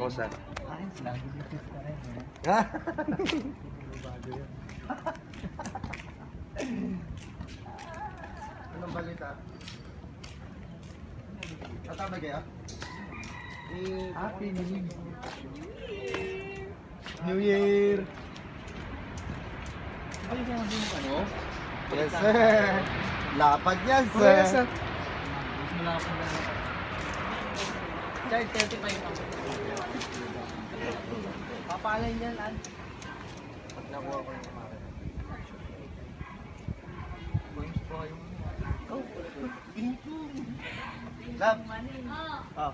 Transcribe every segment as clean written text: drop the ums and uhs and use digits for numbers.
Kosa. Ayos lang, gigit ka rin. Ha? Bago yun. Anong balita? Tatama kayo? Happy New Year. New Year! Ano yung sinabi mo ano? Yes, sir! Lapad yan, sir! Yes, sir. Gusto mo lang akong gano'n. Child 35 lang. Papalay niyan, Lan. Pag nakuha ko yung kumari. Boings po kayo. Oh, bingpong! Love! Oh.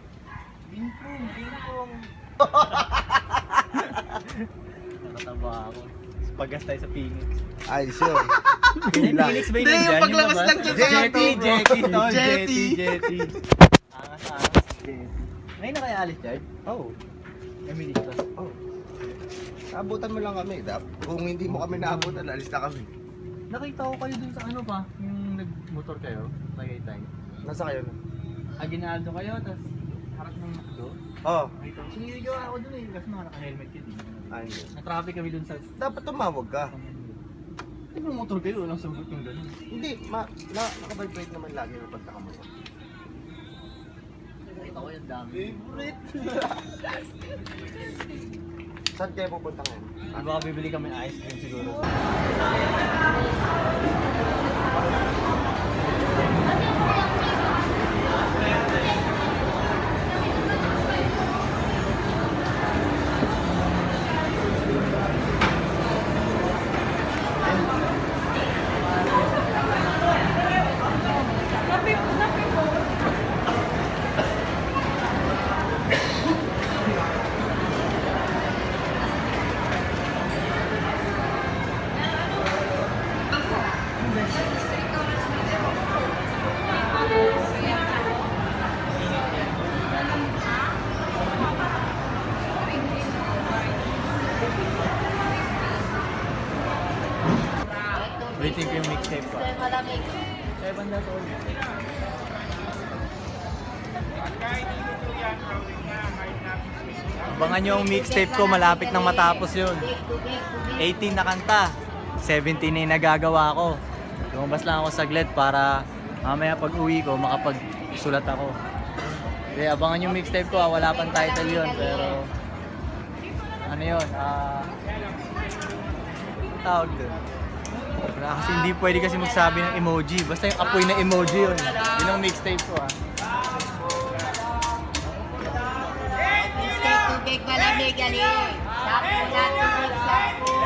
Bingpong. Nakataba ako. Pagas tayo sa Phoenix. Ay, sure. Phoenix ba yun Hindi, nandyan? yung paglabas Yung lang labas? dyan sa Jetty, auto, bro. Jetty, tol. Jetty. Jetty. Angas, Jetty. Ngayon na kaya alis, Chard? Oh. Eminista. Oh. Naabutan mo lang kami. Kung hindi mo kami naabutan, alis na kami. Nakita ko kayo dun sa ano pa, yung nagmotor kayo, Tagaytay. Nasa kayo na? Aginaldo kayo, tapos harap ng McDo. Oh. Nakita ko. Siniligaw ako dun eh, kasi mga naka-helmet yun eh. Ay, hindi. Na-traffic kami dun sa... Dapat tumawag ka. Hindi mo motor kayo, walang sumbot yung gano'n. Hindi, naka-vibrate naman lagi yung pagkakamotor. Nakita ko yung dami. Favorite! Saan kayo pupunta ngayon? Baka bibili kami ng ice cream siguro. Waiting ko yung mixtape ko. Kaya banda to. Abangan nyo yung mixtape ko, malapit nang matapos yun. 18 na kanta, 17 na yung nagagawa ko. Lumabas lang ako saglit para mamaya pag uwi ko makapagsulat ako. Kaya abangan yung mixtape ko, wala pang title yun, pero ano yun, tawag dun. Kasi hindi pwede kasi magsabi ng emoji, basta yung apoy na emoji yun. Yun ang mixtape ko Tubig malamig ali. Sapo na tubig, sapo.